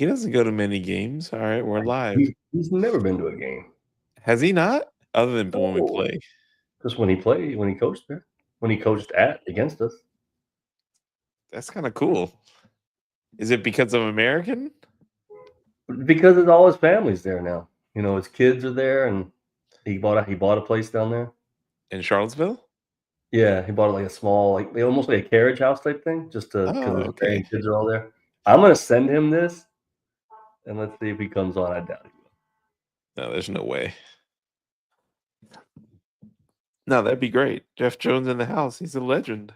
He doesn't go to many games. All right, we're live. He's never been to a game. Has he not? Other than when we No, play. just when he coached there, when he coached against us. That's kind of cool. Is it because I'm American? Because it's all his family's there now. You know, his kids are there, and he bought a place down there. In Charlottesville? Yeah, he bought like a small, almost like a carriage house type thing, just to because Oh, his okay. kids are all there. I'm gonna send him this, and let's see if he comes on. I doubt it. No, there's no way. No, that'd be great. Jeff Jones in the house. He's a legend.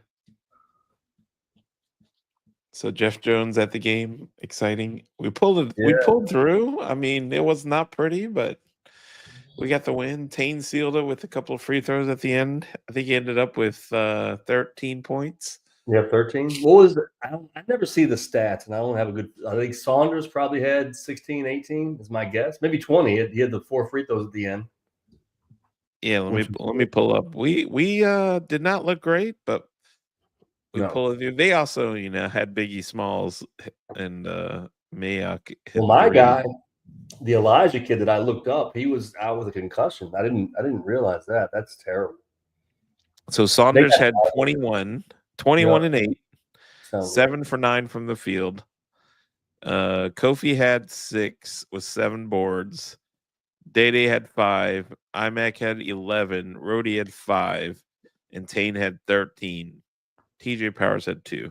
So Jeff Jones at the game, exciting. We pulled it. We Yeah, pulled through. I mean, it was not pretty, but we got the win. Tane sealed it with a couple of free throws at the end. I think he ended up with 13 points. yeah, 13. What was it? I never see the stats, and I don't have a good. I think Saunders probably had 16, 18 is my guess. Maybe 20. He had the 4 free throws at the end. Yeah, let me pull up. We did not look great, but we No. pulled it through. They also, had Biggie Smalls and Mayock hit Well, my three. guy, the Elijah kid that I looked up, he was out with a concussion. I didn't realize that. That's terrible. So They Saunders got had 21 and 8, sounds 7 for 9 from the field. Kofi had 6 with 7 boards. Day had 5. IMAC had 11. Rhodey had 5. And Tane had 13. TJ Powers had 2.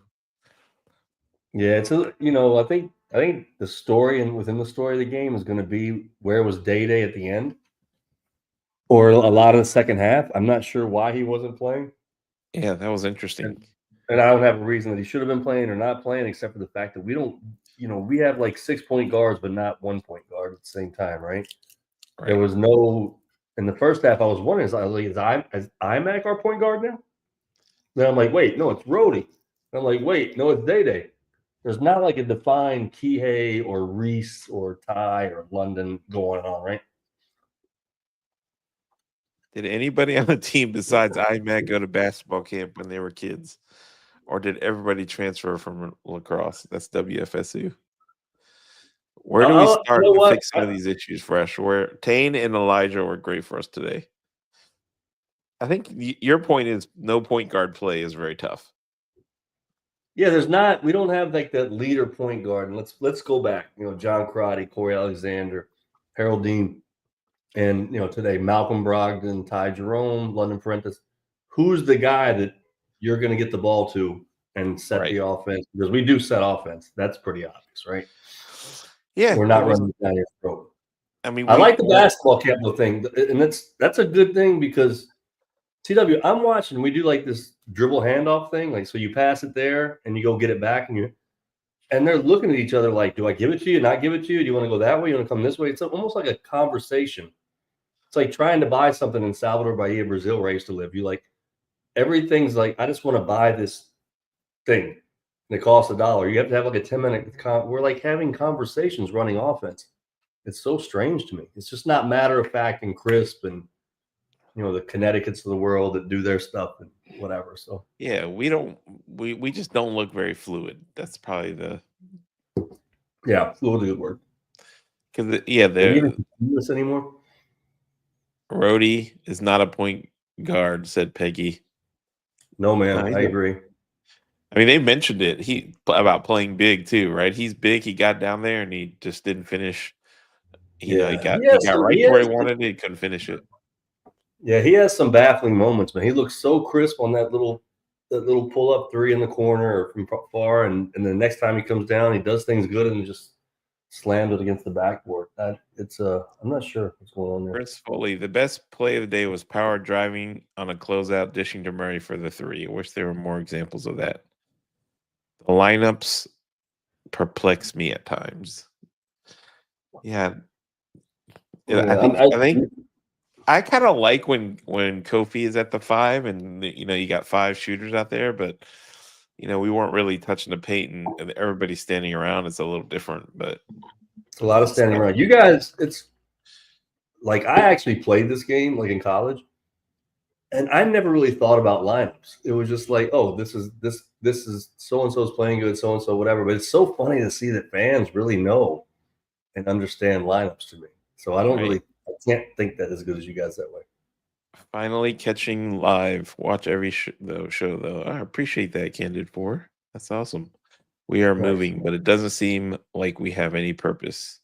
Yeah, I think the story and within the story of the game is going to be where was Day at the end, or a lot of the second half. I'm not sure why he wasn't playing, Yeah, that was interesting. and I don't have a reason that he should have been playing or not playing, except for the fact that we don't, we have like 6-point guards, but not 1-point guard at the same time, right? There was no in the first half. I was wondering, is IMAC our point guard now? Then I'm like, wait, no, it's Rhodey. I'm like, wait, no, it's Day. There's not like a defined Kihei or Reese or Ty or London going on, right? Did anybody on the team besides IMAC go to basketball camp when they were kids? Or did everybody transfer from lacrosse? That's WFSU. Where do we start to fix some of these issues fresh? Where Tane and Elijah were great for us today. I think your point is no point guard play is very tough. Yeah, we don't have like that leader point guard. And let's go back. John Crotty, Corey Alexander, Harold Dean, and today Malcolm Brogdon, Ty Jerome, London Parentis. Who's the guy that you're going to get the ball to and set the offense? Because we do set offense. That's pretty obvious, right? Yeah, we're not running down your throat. I mean, I like the basketball camp thing, and that's a good thing because TW, I'm watching. We do like this dribble handoff thing, like so you pass it there and you go get it back, and they're looking at each other like, do I give it to you? Not give it to you? Do you want to go that way? You want to come this way? It's almost like a conversation. It's like trying to buy something in Salvador Bahia, Brazil, where I used to live. You like everything's like, I just want to buy this thing. And it costs $1. You have to have like a 10-minute. We're like having conversations running offense. It's so strange to me. It's just not matter of fact and crisp and the Connecticuts of the world that do their stuff and whatever. So yeah, we just don't look very fluid. That's probably fluid is a good word. Because they're this anymore. Rhodey is not a point guard, said Peggy. No, man, I agree. I mean, they mentioned it. About playing big too, right? He's big. He got down there and he just didn't finish. He got right to where he wanted it. He couldn't finish it. Yeah, he has some baffling moments, man. He looks so crisp on that little pull up 3 in the corner or from far, and the next time he comes down, he does things good and just slams it against the backboard. I'm not sure what's going on there. Chris Foley, the best play of the day was power driving on a closeout, dishing to Murray for the 3. I wish there were more examples of that. The lineups perplex me at times. Yeah. I think I kind of like when Kofi is at the 5 and you got 5 shooters out there, but we weren't really touching the paint and everybody standing around. It's a little different, but it's a lot of standing around. You guys, it's like I actually played this game like in college, And I never really thought about lineups. It was just like, oh, this is so and so's playing good, so and so, whatever. But it's so funny to see that fans really know and understand lineups to me. So I Right. can't think that as good as you guys that way. Finally catching live. Watch every show though. I appreciate that, Candid Four. That's awesome. We are Right. moving, but it doesn't seem like we have any purpose.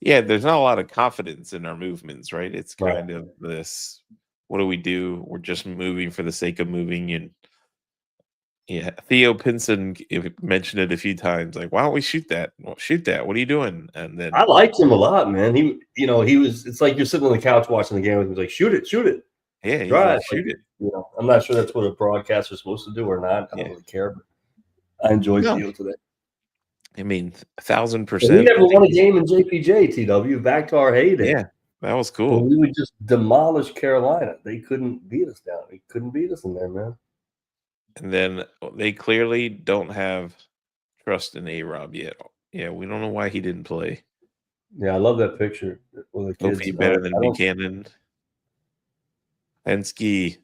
Yeah, there's not a lot of confidence in our movements, right? It's Right. kind of this, what do we do? We're just moving for the sake of moving. And yeah, Theo Pinson mentioned it a few times, like, why don't we shoot that? Well, shoot that. What are you doing? And then I liked him a lot, man. He was. It's like you're sitting on the couch watching the game with him. He's like, shoot it, yeah, he's drive. like, shoot it. I'm not sure that's what a broadcaster's supposed to do or not. I don't Yeah. really care, but I enjoyed No. Theo today. I mean, We 1,000%. never won a game in JPJ, TW, back to our heyday. Yeah, that was When cool. we would just demolish Carolina. They couldn't beat us down. They couldn't beat us in there, man. And then they clearly don't have trust in A-Rob yet. Yeah, we don't know why he didn't play. Yeah, I love that picture with the kids. Kofi better than Buchanan. Penske.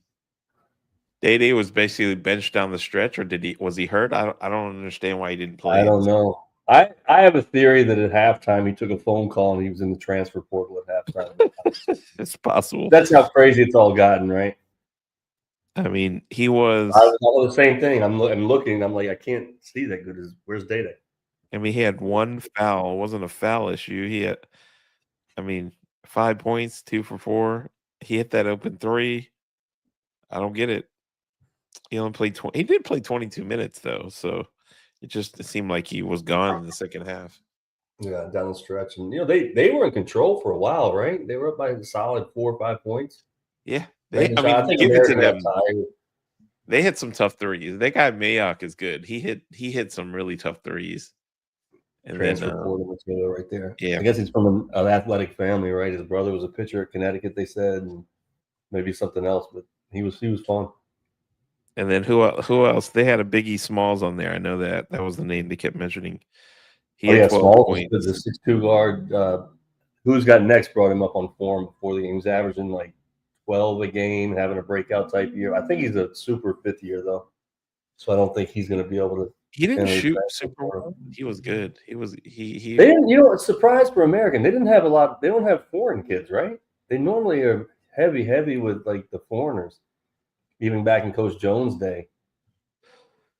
Day was basically benched down the stretch, or was he hurt? I don't understand why he didn't play. I don't know. I have a theory that at halftime he took a phone call and he was in the transfer portal at halftime. It's possible. That's how crazy it's all gotten, right? I mean, he was. I was the same thing. I'm looking. I'm like, I can't see that good. Where's Day? I mean, he had one foul. It wasn't a foul issue. He had, 5 points, 2 for 4. He hit that open three. I don't get it. He only played 20. He did play 22 minutes though, so it seemed like he was gone in the second half. Yeah, down the stretch, and they were in control for a while, right? They were up by a solid 4 or 5 points. Yeah, I think give it to American them. got tired. They hit some tough threes. That guy Mayock is good. He hit some really tough threes. And Transfer portal material right there. Yeah, I guess he's from an athletic family, right? His brother was a pitcher at Connecticut, they said, and maybe something else, but he was fun. And then who else? They had a Biggie Smalls on there. I know that was the name they kept mentioning. He had 12 Smalls points. was the 6'2" guard. Who's got next brought him up on form before the game. He was averaging like 12 a game, having a breakout type year. I think he's a super fifth year though, so I don't think he's going to be able to. He didn't shoot super well. He was good. He They didn't. It's a surprise for American. They didn't have a lot. They don't have foreign kids, right? They normally are heavy with like the foreigners. Even back in Coach Jones' day,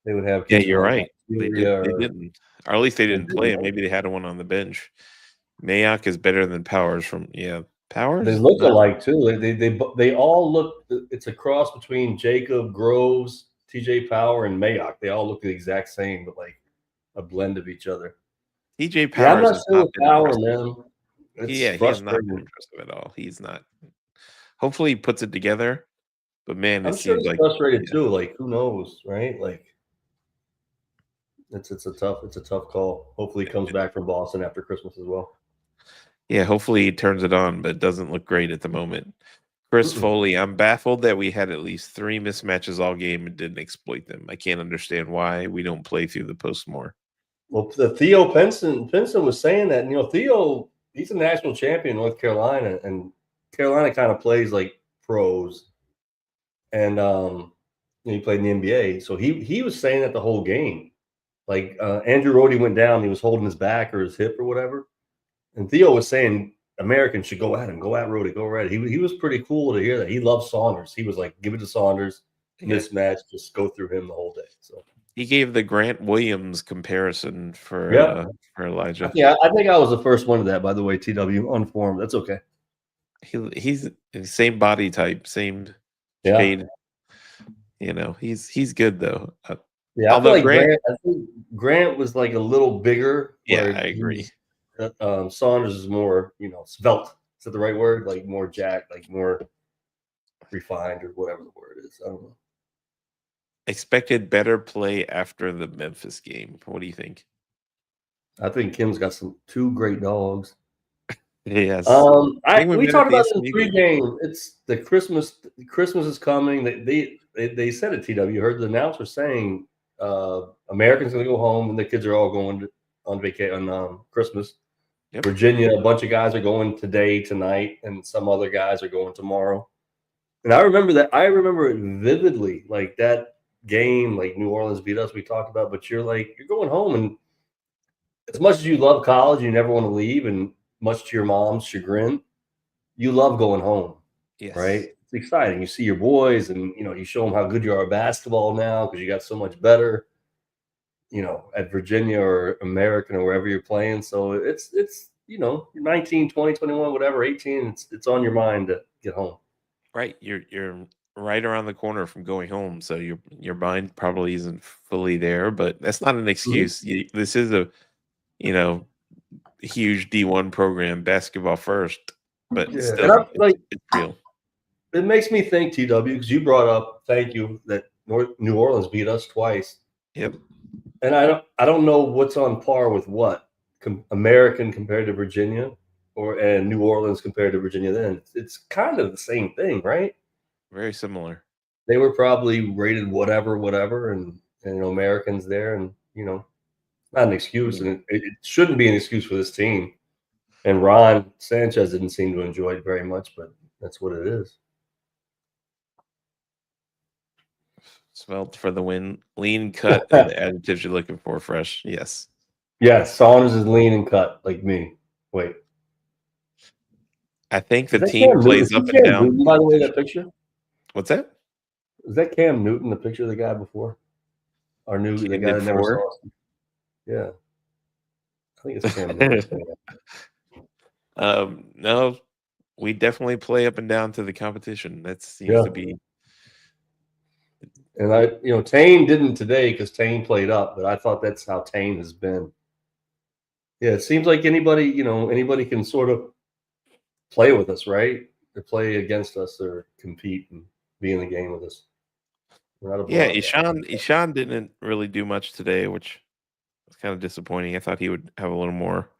they would have. Yeah, you're right. They didn't, or at least they didn't play it. Maybe they had one on the bench. Mayock is better than Powers Powers. They look alike too. They all look. It's a cross between Jacob Groves, TJ Power, and Mayock. They all look the exact same, but like a blend of each other. TJ Powers. I'm not sure with Power, man. He's not impressive at all. He's not. Hopefully, he puts it together. But man, I'm sure he's frustrated too. Like, who knows, right? Like, it's a tough call. Hopefully, he comes back from Boston after Christmas as well. Yeah, hopefully he turns it on, but it doesn't look great at the moment. Chris Foley, I'm baffled that we had at least 3 mismatches all game and didn't exploit them. I can't understand why we don't play through the post more. Well, the Theo Pinson was saying that, Theo, he's a national champion in North Carolina, and Carolina kind of plays like pros. And he played in the NBA. So he was saying that the whole game. Like Andrew Rhodey went down, he was holding his back or his hip or whatever. And Theo was saying Americans should go at him, go at Rhodey, go at it. He was pretty cool to hear that. He loves Saunders. He was like, give it to Saunders, mismatch, just go through him the whole day. So he gave the Grant Williams comparison for Elijah. Yeah, I think I was the first one to that, by the way, TW on form. That's okay. He's the same body type, same shade. He's good though. Yeah, I feel like I think Grant was like a little bigger. Yeah, I agree. Saunders is more, svelte. Is that the right word? Like more jacked, like more refined, or whatever the word is. I don't know. Expected better play after the Memphis game. What do you think? I think Kim's got 2 great dogs. Yes. We talked about the pregame. It's the Christmas. Christmas is coming. They said it. TW heard the announcer saying Americans going to go home, and the kids are all going on vacation on Christmas. Yep. Virginia, a bunch of guys are going today, tonight, and some other guys are going tomorrow. And I remember that. I remember it vividly, like that game, like New Orleans beat us. We talked about, but you're going home, and as much as you love college, you never want to leave, and much to your mom's chagrin, you love going home, right? Yes. It's exciting. You see your boys, and you show them how good you are at basketball now because you got so much better, at Virginia or American or wherever you're playing. So it's you're 19, 20, 21, whatever, 18. It's on your mind to get home. Right. You're right around the corner from going home, so your mind probably isn't fully there, but that's not an Mhm. excuse. This is a you know huge D1 program, basketball first, but Yeah, and still, I'm like, it's real. it makes me think, TW, because you brought up, thank you, that New Orleans beat us twice, Yep. and I don't know what's on par with what American compared to Virginia, and New Orleans compared to Virginia. Then it's kind of the same thing, right? Very similar. They were probably rated whatever, and Americans there, and not an excuse, and it shouldn't be an excuse for this team. And Ron Sanchez didn't seem to enjoy it very much, but that's what it is. Svelte for the win. Lean cut and the additives you're looking for fresh. Yes. Yeah, Saunders is lean and cut like me. Wait, I think is the that team Cam Newton? plays Is he up and Cam down Newton, by the way, that competition. picture? What's that? Is that Cam Newton, the picture of the guy before? The guy Candid that never four. saw us? Yeah, I think it's Cam Newton. No, we definitely play up and down to the competition. That seems Yeah, to be and Tane didn't today because Tane played up, but I thought that's how Tane has been. Yeah, it seems like anybody can sort of play with us, right? Or play against us or compete and be in the game with us. We're not a yeah. blowout. Ishan didn't really do much today, which was kind of disappointing. I thought he would have a little more,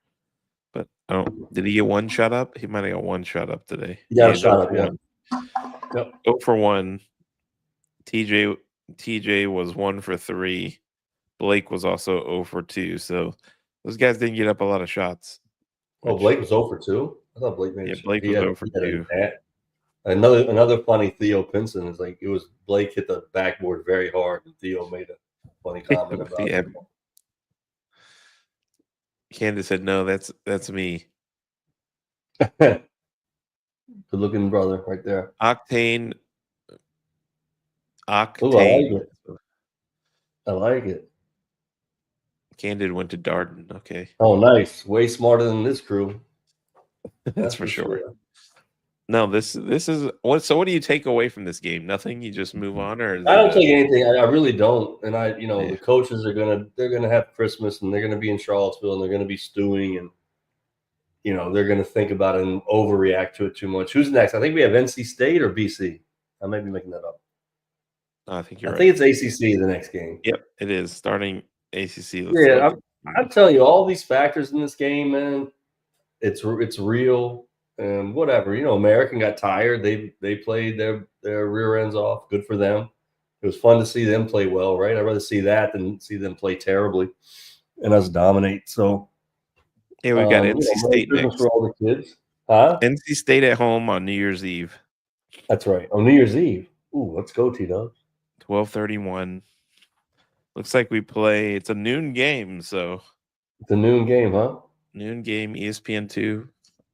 but I don't. Did he get one shot up? He might have got one shot up today. You got Yeah, a he's 0 shot up, for yeah. 1. Yep. 0 for 1. TJ was 1 for 3. Blake was also 0 for 2. So those guys didn't get up a lot of shots. Oh, Which Blake was 0 for 2. I thought Blake made a yeah, shot. Blake He was had 0 for he had 2. another funny Theo Pinson is like it was Blake hit the backboard very hard and Theo made a funny comment about Yeah, Candace said no. That's me. it. Good looking brother right there. Octane. Oh, I Octane. like it. I like it. Candid went to Darden. Okay, Oh, nice. Way smarter than this crew. that's That's for for sure. sure. No, this is what. So, what do you take away from this game? Nothing. You just move on, or is I it don't a? take anything. I really don't. And Yeah. the coaches they're gonna have Christmas and they're gonna be in Charlottesville and they're gonna be stewing and they're gonna think about it and overreact to it too much. Who's next? I think we have NC State or BC. I may be making that up. No, I think I you're think right. it's ACC the next game. Yep, it is starting ACC. Let's Yeah, look. I'm telling you, all these factors in this game, man. It's real and whatever. American got tired. They played their rear ends off. Good for them. It was fun to see them play well, right? I'd rather see that than see them play terribly and us dominate. So, Yeah, we've got NC Merry State Christmas next. for all the kids. Huh? NC State at home on New Year's Eve, That's right. On New Year's Eve. Ooh, let's go, T-Dubs. 12:31. Looks like we play. It's a noon game, so It's a noon game, huh? noon game. ESPN2,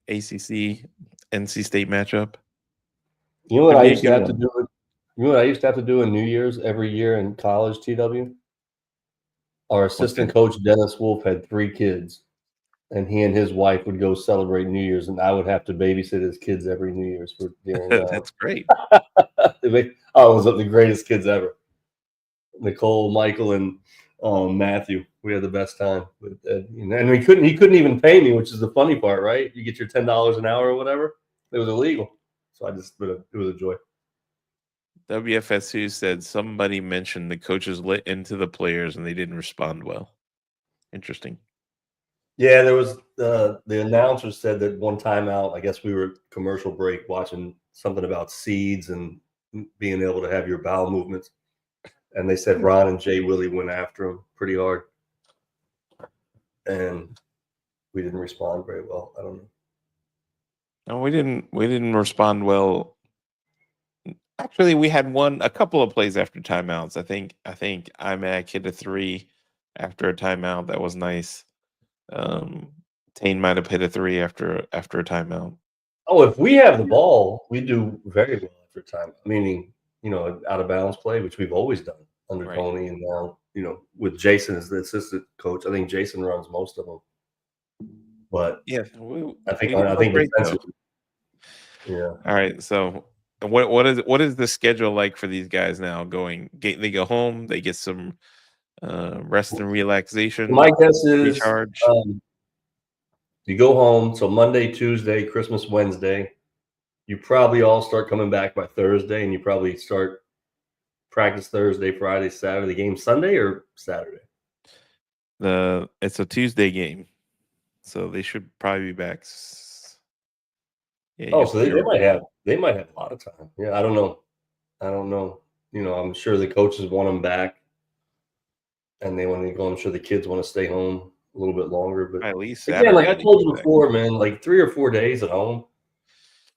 ACC, NC State matchup. You know what Could I be a used to good have to one. do? You know what I used to have to do in New Year's every year in college, TW? Our What's assistant that? coach, Dennis Wolf, had 3 kids, and he and his wife would go celebrate New Year's, and I would have to babysit his kids every New Year's for during. That's great. It was the greatest kids ever. Nicole, Michael, and Matthew. We had the best time with Ed. And he couldn't even pay me, which is the funny part, right? You get your $10 an hour or whatever. It was illegal, so it was a joy. WFSU said somebody mentioned the coaches lit into the players and they didn't respond well. Interesting. Yeah, there was the announcer said that one time out, I guess we were commercial break watching something about seeds and being able to have your bowel movements. And they said Ron and Jay Willie went after him pretty hard. And we didn't respond very well. I don't know. No, we didn't respond well Actually, we had a couple of plays after timeouts. I think IMAC hit a 3 after a timeout. That was nice. Tane might have hit a 3 after a timeout. Oh, if we have the ball, we do very well after time. Meaning, out of bounds play, which we've always done under Right. Tony, and now, with Jason as the assistant coach. I think Jason runs most of them. But Yeah, I think we did I play think great though. defensively, yeah. All right, so what is the schedule like for these guys now? They go home, they get some rest and relaxation, My guess is recharge. you go home. So Monday, Tuesday, Christmas, Wednesday. You probably all start coming back by Thursday, and you probably start practice Thursday, Friday, Saturday. Game Sunday or Saturday? It's a Tuesday game, so they should probably be back. Yeah, Oh, so they might have a lot of time. Yeah, I don't know. I'm sure the coaches want them back, and they want to go. I'm sure the kids want to stay home a little bit longer. But at least again, like I Saturday. told you before, man, like 3 or 4 days at home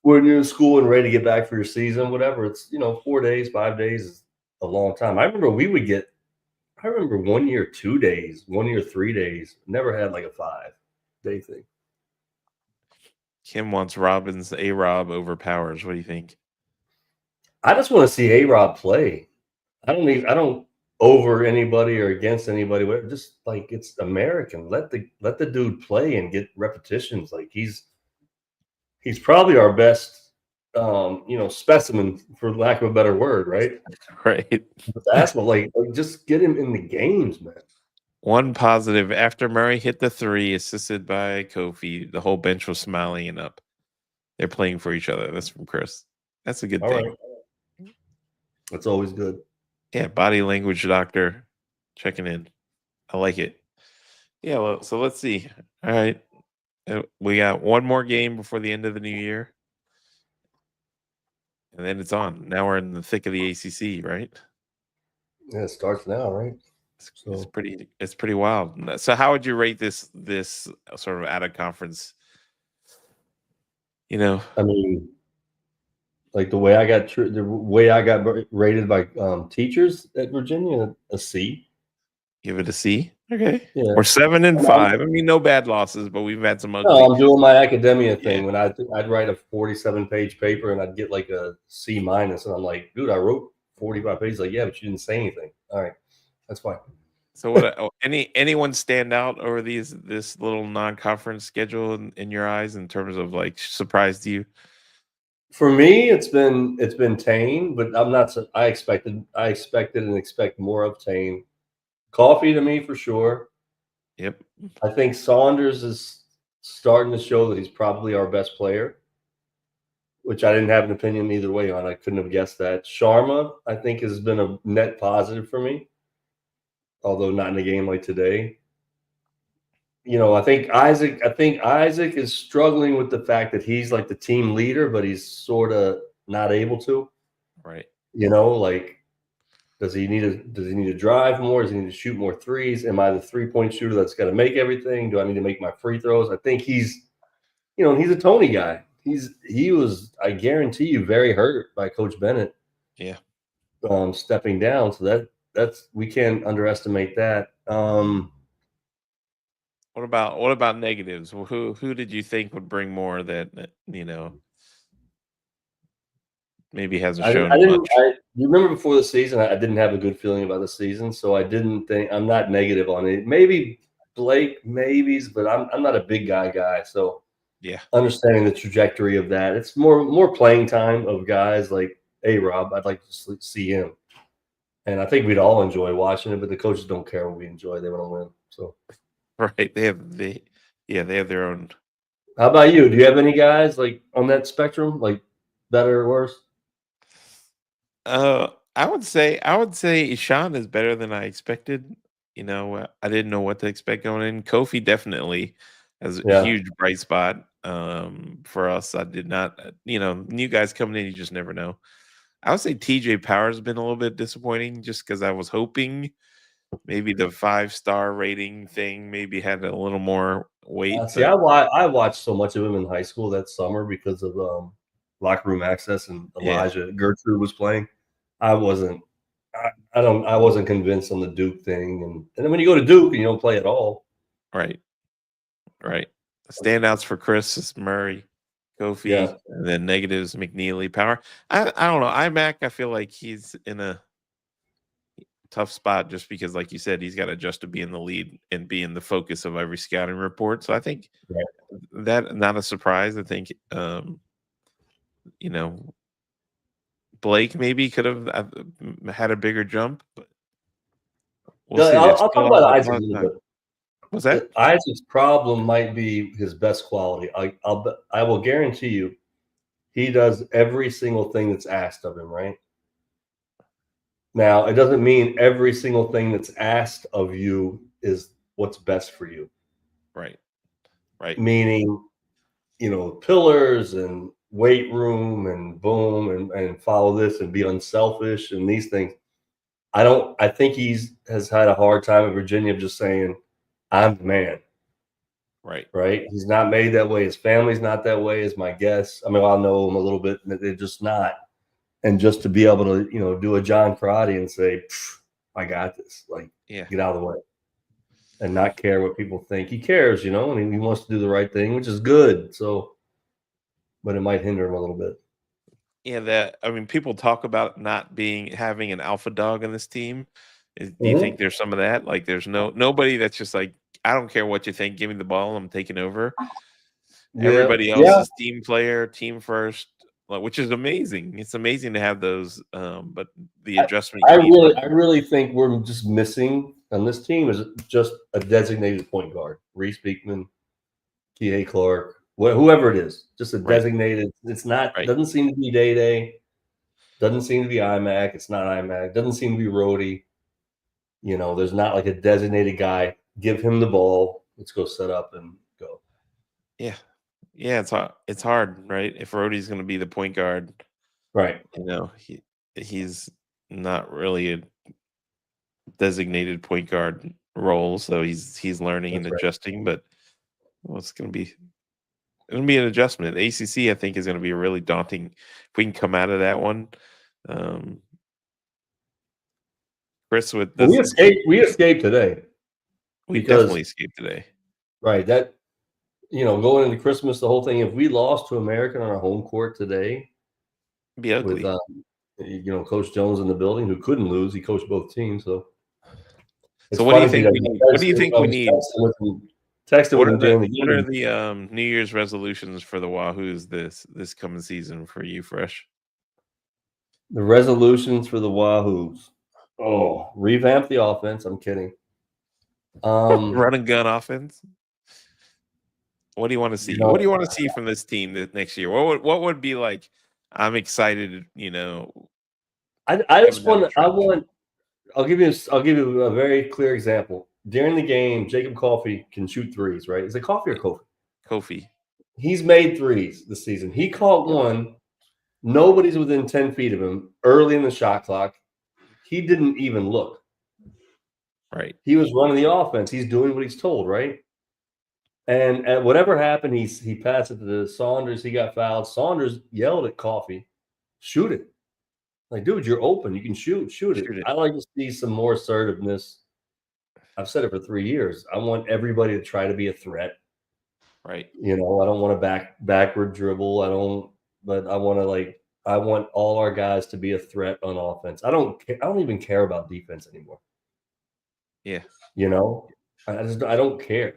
when you're in school and ready to get back for your season, whatever. It's 4 days, 5 days is a long time. I remember 1 year, 2 days, 1 year, 3 days. Never had like a 5-day thing. Kim wants Robbins, A-Rob over Powers. What do you think? I just want to see A-Rob play. I don't over anybody or against anybody. Just like it's American. Let the dude play and get repetitions. Like he's probably our best, specimen, for lack of a better word, right? Right. Basketball, like just get him in the games, man. One positive: after Murray hit the 3, assisted by Kofi, the whole bench was smiling and up. They're playing for each other. That's from Chris. That's a good All thing. right. That's always good. Yeah, body language doctor checking in. I like it. Yeah, well, so let's see. All right. We got one more game before the end of the new year. And then it's on. Now we're in the thick of the ACC, right? Yeah, it starts now, right? It's pretty wild. So how would you rate this sort of out of conference? I mean, like the way I got rated by teachers at Virginia, a C. Give it a C. Okay. Yeah. We're 7 and 5. I mean, no bad losses, but we've had some ugly. No, I'm doing my academia thing. Yeah. When I'd write a 47-page paper and I'd get like a C minus, and I'm like, dude, I wrote 45 pages. Like, yeah, but you didn't say anything. All right, that's fine. So what? Anyone stand out over this little non-conference schedule in your eyes in terms of like surprised you? For me, it's been Tane, but I'm not. I expected and expect more of Tane. Coffee to me for sure. Yep. I think Saunders is starting to show that he's probably our best player, which I didn't have an opinion either way on. I couldn't have guessed that. Sharma, I think, has been a net positive for me, although not in a game like today. I think Isaac is struggling with the fact that he's like the team leader, but he's sort of not able to. Right. Like, does he need to drive more? Does he need to shoot more threes? Am I the 3-point shooter that's got to make everything? Do I need to make my free throws? I think he's a Tony guy. He was, I guarantee you, very hurt by Coach Bennett. Yeah. Stepping down. So that's we can't underestimate that. What about negatives? Who did you think would bring more that maybe hasn't shown much? You remember before the season, I didn't have a good feeling about the season, so I didn't think. I'm not negative on it. Maybe Blake, maybes, but I'm not a big guy. So yeah, understanding the trajectory of that, it's more playing time of guys like A-Rob. I'd like to see him, and I think we'd all enjoy watching it. But the coaches don't care what we enjoy; they want to win. So right. They have their own. How about you? Do you have any guys like on that spectrum, like better or worse? I would say Ishan is better than I expected. I didn't know what to expect going in. Kofi definitely has a huge bright spot for us. I did not, new guys coming in, you just never know. I would say TJ Powers has been a little bit disappointing just because I was hoping maybe the 5-star rating thing maybe had a little more weight. See, I watched so much of him in high school that summer because of locker room access, and Yeah. Elijah Gertrude was playing. I wasn't convinced on the Duke thing, and then when you go to Duke and you don't play at all, Right. Right. Standouts for Chris is Murray, yeah, Kofi, and then negatives McNeely, Power. I don't know. IMAC, I feel like he's in a tough spot just because, like you said, he's got to adjust to being the lead and being the focus of every scouting report. So I think right. that not a surprise. I think you know, Blake maybe could have had a bigger jump, but we'll Yeah, see. There's I'll still talk about a Isaac a lot of little time. bit. What's that? Isaac's problem might be his best quality. I will guarantee you, he does every single thing that's asked of him. Right now, it doesn't mean every single thing that's asked of you is what's best for you. Right. Right. Meaning, pillars and weight room and boom and follow this and be unselfish and these things. I think has had a hard time in Virginia of just saying, I'm the man. Right. Right. He's not made that way. His family's not that way, is my guess. I mean, I'll know him a little bit, and they're just not. And just to be able to, do a John Crotty and say, I got this, like, Yeah. get out of the way and not care what people think. He cares, and he wants to do the right thing, which is good. So, but it might hinder him a little bit. Yeah, people talk about not having an alpha dog in this team. Do you think Mhm. there's some of that? Like, there's nobody that's just like, I don't care what you think, give me the ball, I'm taking over. Yeah. Everybody else Yeah. is team player, team first, which is amazing. It's amazing to have those, but the adjustment I you need from really think we're just missing on this team is just a designated point guard. Reese Beekman, Kihei Clark, whoever it is, just a right, designated. It's not, right, doesn't seem to be Day Day, doesn't seem to be IMAC. It's not IMAC, doesn't seem to be Rhodey. There's not like a designated guy. Give him the ball. Let's go set up and go. yeah, yeah. It's hard, right? If Rhodey's going to be the point guard, Right. he's not really a designated point guard role, so he's learning and That's right. adjusting. But it's going to be an adjustment. The ACC, I think, is going to be a really daunting. If we can come out of that one, Chris with Well, this, we escaped today we because definitely escaped today. right that going into Christmas, the whole thing. If we lost to American on our home court today, It'd be with ugly. Coach Jones in the building, who couldn't lose. He coached both teams, so it's So, what do you funny. think we need? What do you think I we was need? texting What with are him during the what are game. the New Year's resolutions for the Wahoos this coming season for you, Fresh? The resolutions for the Wahoos. Oh, revamp the offense. I'm kidding. Run and gun offense. What do you want to see? What do you want to see from this team next year? What would be like? I'm excited. I just want. I'll give you a very clear example. During the game, Jacob Coffey can shoot threes. Right? Is it Coffey or Kofi? Kofi. He's made threes this season. He caught one. Nobody's within 10 feet of him early in the shot clock. He didn't even look. Right. He was running the offense. He's doing what he's told, right? And whatever happened, he passed it to Saunders. He got fouled. Saunders yelled at Coffey, shoot it. Like, dude, you're open. You can shoot it. I like to see some more assertiveness. I've said it for 3 years. I want everybody to try to be a threat. Right. I don't want to backward dribble. I want all our guys to be a threat on offense. I don't even care about defense anymore. Yeah. I don't care.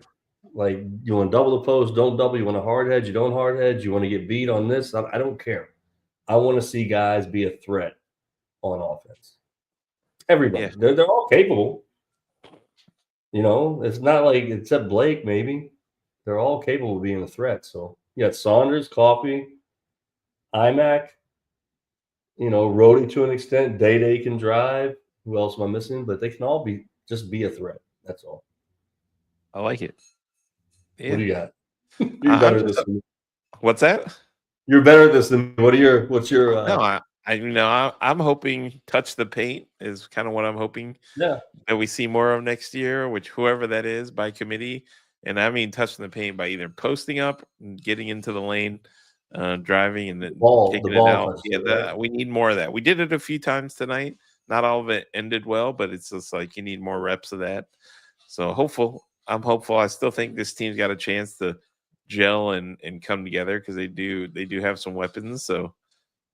Like, you want to double the post, don't double. You want to hard hedge, you don't hard hedge. You want to get beat on this. I don't care. I want to see guys be a threat on offense. Everybody. Yeah. They're all capable. It's not like, except Blake, maybe. They're all capable of being a threat. So, yeah, Saunders, Coffey, IMAC, Rhodey to an extent. Day can drive. Who else am I missing? But they can all be a threat. That's all. I like it. Yeah. What do you got? You're better at this than me. What's that? You're better at this than me. What's your No, I'm hoping touch the paint is kind of what I'm hoping. Yeah. That we see more of next year, which whoever that is by committee. And I mean touching the paint by either posting up and getting into the lane driving and then The kicking it ball out. touch, Yeah, right? we need more of that. We did it a few times tonight. Not all of it ended well, but it's just like you need more reps of that. So I'm hopeful. I still think this team's got a chance to gel and come together because they do have some weapons. So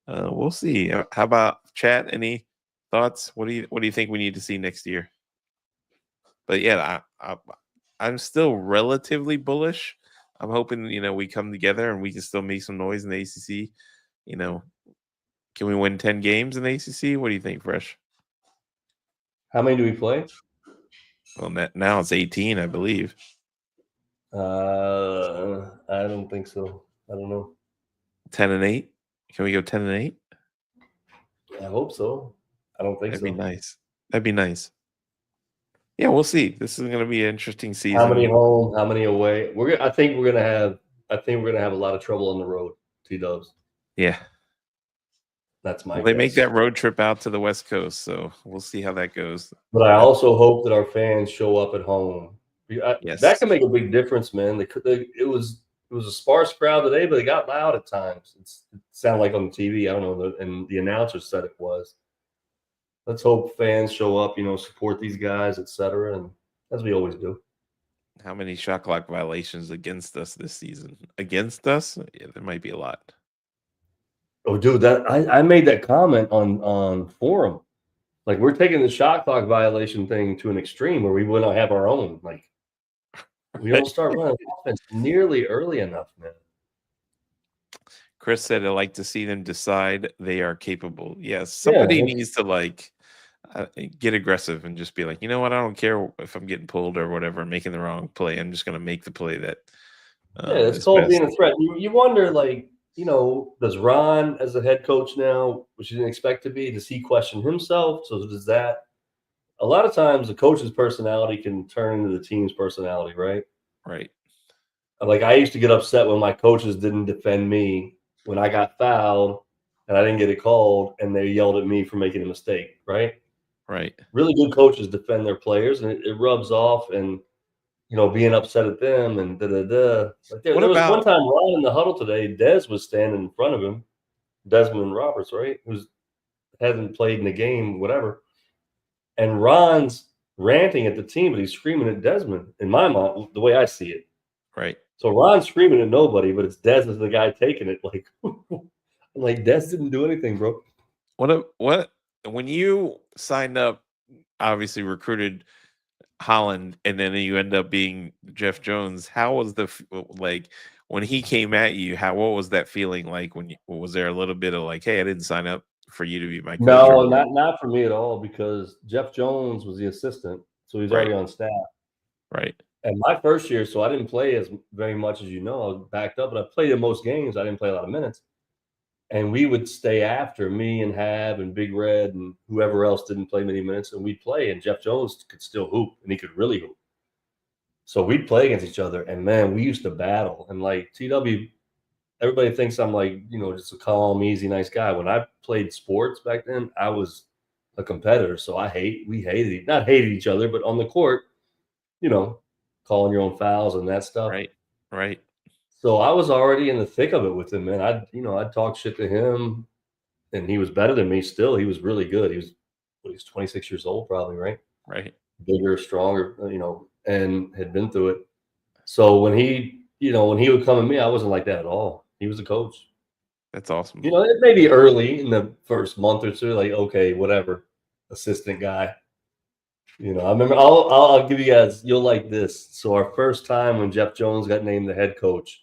we'll see. How about chat? Any thoughts? What do you think we need to see next year? But yeah, I'm still relatively bullish. I'm hoping we come together and we can still make some noise in the ACC. Can we win 10 games in the ACC? What do you think, Fresh? How many do we play? Well, now it's 18, I believe. I don't think so. I don't know. 10-8. Can we go 10-8? I hope so. I don't think That'd so. be nice. That'd be nice. Yeah, we'll see. This is going to be an interesting season. How many home? How many away? I think we're gonna have a lot of trouble on the road. T-Dubs. Yeah. That's my. They make that road trip out to the West Coast, so we'll see how that goes. But I also hope that our fans show up at home. Yes, that can make a big difference, man. It was a sparse crowd today, but it got loud at times. It sounded like on the TV. I don't know, and the announcer said it was. Let's hope fans show up, support these guys, etc. And as we always do. How many shot clock violations against us this season? Against us? Yeah, there might be a lot. Oh, dude, I made that comment on forum. Like, we're taking the shot clock violation thing to an extreme where we want to have our own. Like, we don't start running offense nearly early enough, man. Chris said, "I'd like to see them decide they are capable." Yes, somebody needs to get aggressive and just be like, you know what? I don't care if I'm getting pulled or whatever, making the wrong play. I'm just going to make the play that. It's called being a threat. You wonder, does Ron, as a head coach now, which you didn't expect to be, does he question himself? So does that? A lot of times, the coach's personality can turn into the team's personality, right? Right. Like, I used to get upset when my coaches didn't defend me when I got fouled and I didn't get it called, and they yelled at me for making a mistake, right? Right. Really good coaches defend their players, and it rubs off, and being upset at them and da-da-da. Like there was one time Ron in the huddle today, Des was standing in front of him, Desmond Roberts, right? Who's hasn't played in the game, whatever. And Ron's ranting at the team, but he's screaming at Desmond, in my mind, the way I see it. Right. So Ron's screaming at nobody, but it's Des is the guy taking it. Like Des didn't do anything, bro. What when you signed up, obviously recruited Holland, and then you end up being Jeff Jones. How was when he came at you? What was that feeling like? Was there a little bit of like, hey, I didn't sign up for you to be my coach? No, not for me at all, because Jeff Jones was the assistant, so he's already on staff. Right. And my first year, so I didn't play as very much as I was backed up, but I played in most games. I didn't play a lot of minutes. And we would stay after, me and Hab and Big Red and whoever else didn't play many minutes, and we'd play. And Jeff Jones could still hoop, and he could really hoop. So we'd play against each other, and man, we used to battle. And like TW, everybody thinks I'm just a calm, easy, nice guy. When I played sports back then, I was a competitor. So we not hated each other, but on the court, calling your own fouls and that stuff. Right. So I was already in the thick of it with him, man. I'd talk shit to him, and he was better than me still. He was really good. He was 26 years old probably, right? Right. Bigger, stronger, and had been through it. So when he would come at me, I wasn't like that at all. He was a coach. That's awesome. It may be early in the first month or two, like, okay, whatever, assistant guy. I remember, I'll give you guys, you'll like this. So our first time when Jeff Jones got named the head coach,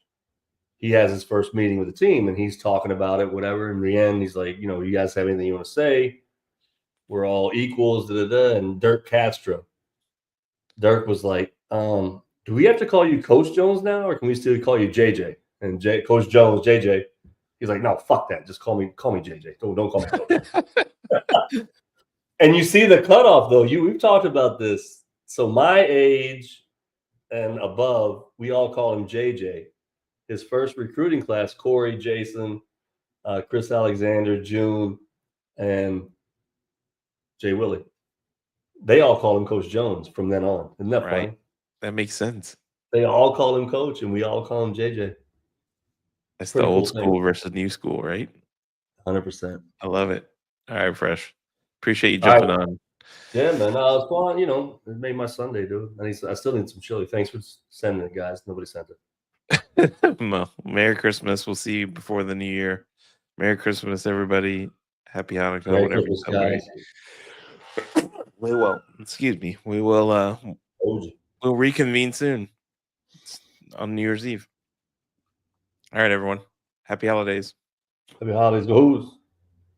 he has his first meeting with the team, and he's talking about it, whatever. In the end, he's like, you guys have anything you want to say? We're all equals, da-da-da. And Dirk Castro. Dirk was like, do we have to call you Coach Jones now, or can we still call you JJ? And Coach Jones, JJ, he's like, no, fuck that. Just call me JJ. Don't call me Coach. And you see the cutoff, though. We've talked about this. So my age and above, we all call him JJ. His first recruiting class, Corey, Jason, Chris Alexander, June, and Jay Willie. They all call him Coach Jones from then on. Isn't that funny? That makes sense. They all call him Coach, and we all call him JJ. That's the Pretty cool old thing. school versus new school, right? 100%. I love it. All right, Fresh. Appreciate you All right. jumping on. Yeah, man. It's fun. You know, it made my Sunday, dude. I still need some chili. Thanks for sending it, guys. Nobody sent it. Well, Merry Christmas. We'll see you before the new year. Merry Christmas, everybody. Happy Hanukkah, Merry whatever you Christmas, celebrate. guys. We will. Excuse me. We will. Told you. We'll reconvene soon on New Year's Eve. All right, everyone. Happy holidays. Happy holidays, goes.